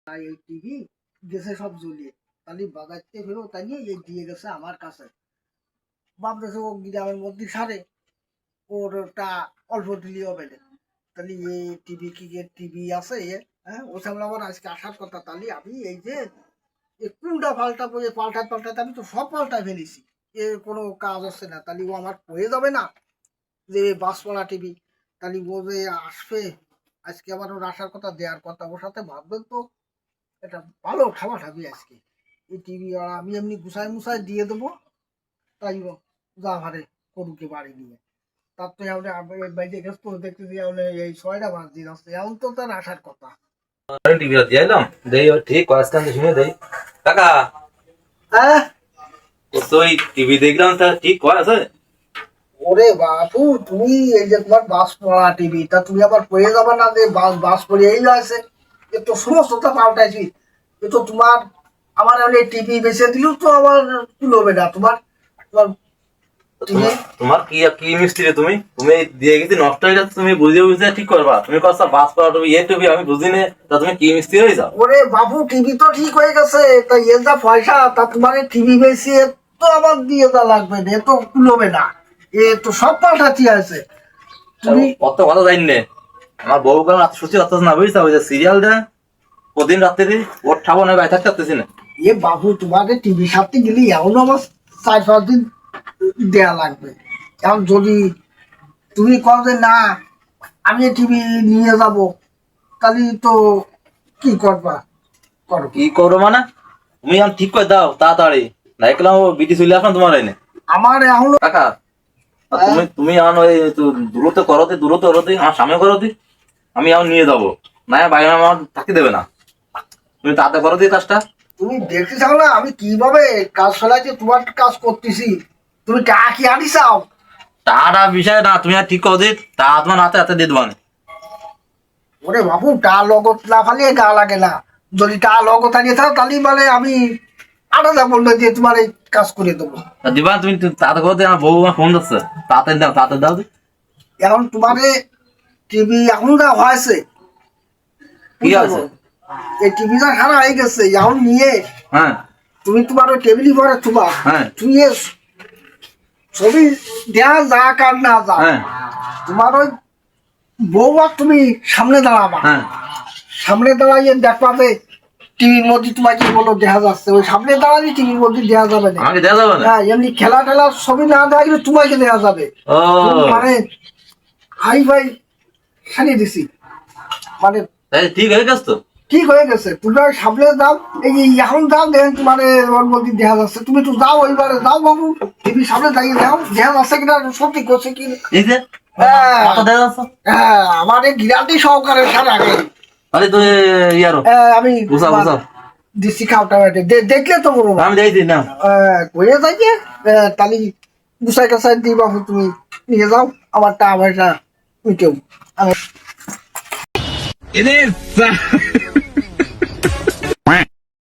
তাই এই টিভি গেছে সব জ্বলিয়ে, তাহলে বাজারতে ফেরো তাই নিয়ে এই দিয়ে গেছে আমার কাছে। ভাবতেছে ও গ্রামের মধ্যে সারে, ওরটা অল্প দিলেও পেলে। তাহলে এই টিভি কি টিভি আছে হ্যাঁ, ও সামনে আমার আজকে আসার কথা। তাহলে আমি এই যে কোনটা পাল্টাবো, পাল্টাতে পাল্টাতে আমি তো সব পাল্টাই ফেলেছি, এর কোনো কাজ হচ্ছে না। তাহলে ও আমার হয়ে যাবে না যে বাসপলা টিভি। তাহলে ও যে আসবে আজকে, আবার ওর আসার কথা, দেওয়ার কথা, ওর সাথে ভাববেন তো এটা ভালো ঠামাঠামি আজকে। এই টিভি আমি এমনি গুছাই মুছাই দিয়ে দেবো, তাই যা হারে করুকে বাড়ি নিয়ে। তার তো আমরা বাইরে গেছ তো দেখতেছি এই 6টা বাজ দিন আসছে, এখন তো তার আসার কথা। টিভি দিলাম দেই ঠিক কাজকাম শুনে দেই কাকা। হ্যাঁ, তো ওই টিভি দেখলাম তা ঠিক কয় আছে। ওরে বাপু, তুমি এই যে তোমার বাস পড়া টিভি, তা তুমি আবার পড়ে যাবে না যে বাস বাস পড়ে এই আছে। এ তো সমস্তটা পাল্টাইছি। এ তো তোমার আমার এই টিভি বেঁচে দিলেও তো আমার কুলোবে না। তোমার তোমার টিভি তোমার কি কি মিস্ত্রি, তুমি তুমি দিয়ে গেছি নষ্ট হয়ে যাচ্ছে, তুমি বুঝে বুঝে ঠিক করবা। তুমি কথা বাস পড়া টিভি এ টিভি আমি বুঝি না, তা তুমি কি মিস্ত্রি হয়ে যাও। ওরে বাবু, টিভি তো ঠিক হয়ে গেছে, তা এর যা পয়সা, তা তোমার টিভি বেশি তো আমার দিয়ে যা লাগবে না, এ তো কুলোবে না। এ তো সব পাল্টাচ্ছি আছে। তুমি অত কথা জানি না, আমার বউ কারণ রাত সত্যি কথা না বুঝছা, ওই যে সিরিয়ালটা প্রতিদিন রাত্রে ওর ঠাবো না বাইরে থাকতেছি না। এ বাবু, তোমাদের টিভি সারতে গেলে এমন আমার 4-5 দিন দেয়া লাগবে। এখন যদি তুমি কও যে না আমি টিভি নিয়ে যাব, তাহলে তো কি করবা করো। কি করবো মানে, তুমি এখন ঠিক করে দাও তাড়াতাড়ি, না একলাম বিটি চলে আসলাম তোমার এনে আমার এখন কাকা। আর তুমি তুমি এখন ওই দূরত্ব করতে দূরত্ব করতে আমার সামনে করতে আমি এখন নিয়ে যাবো, না বাইরে আমার থাকতে দেবে না। তুমি তাতে করো দিয়ে কাজটা। তুমি দেখতে চাও না আমি কিভাবে কাজ ফেলাইছি, তোমার কাজ করতেছি। তুমি টাকা কি আনি চাও? টাকাটা বিষয় না, তুমি আর ঠিক করো দিই তা তোমার হাতে হাতে দিয়ে দেবো আমি। ওরে বাবু, টা লগত না ফালিয়ে গা লাগে না। যদি টা লগত আনিয়ে থাও, তাহলে মানে আমি 8,000 দিয়ে তোমার এই কাজ করে দেবো। তা দিবা তুমি তাতে করো দিয়ে, আমার বউ আমার ফোন দিচ্ছে, তাড়াতাড়ি দাও তাড়াতাড়ি দাও দি। এখন তোমারে টিভি এখন যা হয়েছে, কি আছে? এই টিভিটা খারাপ হয়ে গেছে, এখন নিয়ে হ্যাঁ তুমি তোমার ওই টেবিলি পরে তোমার হ্যাঁ তুমি ছবি দেয়া যাক আর না যাক, হ্যাঁ তোমার ওই বউ আর তুমি সামনে দাঁড়াবা। হ্যাঁ সামনে দাঁড়াইয়ে দেখবা যে টিভির মধ্যে তোমাকে বলো দেখা যাচ্ছে, ওই সামনে দাঁড়ালে টিভির মধ্যে দেখা যাবে না। আমাকে দেওয়া যাবে না। হ্যাঁ, এমনি খেলা টেলা ছবি না দেখা গেলে তোমাকে দেখা যাবে। ও মানে হাই ফাই সানিয়ে দিছি, মানে তাই ঠিক হয়ে গেছে তো। ঠিক হয়ে গেছে। তুমি আর সামনে যাও, এই যে এখন যাও দেখেন তোমার ওর মধ্যে দেখা যাচ্ছে। তুমি তো যাও, ওইবারে যাও বাবু, টিভি সামনে দাঁড়িয়ে যাও, দেখা যাচ্ছে কিনা সত্যি করছে কি। এই যে হ্যাঁ কত দেওয়া যাচ্ছে। হ্যাঁ, আমার এই গিরান্টি সহকারে সারা আগে তাহলে তুই ইয়ারো আমি বুঝাও বুঝাও। দিচ্ছি খাওয়াটা দেখলে তো বলবো আমি দেখি দিই না। কয়ে যাই যে তাহলে গুছাই কাছাই দিই বাবু, তুমি নিয়ে যাও আমার টা পয়সা মিটেও। আমি এনে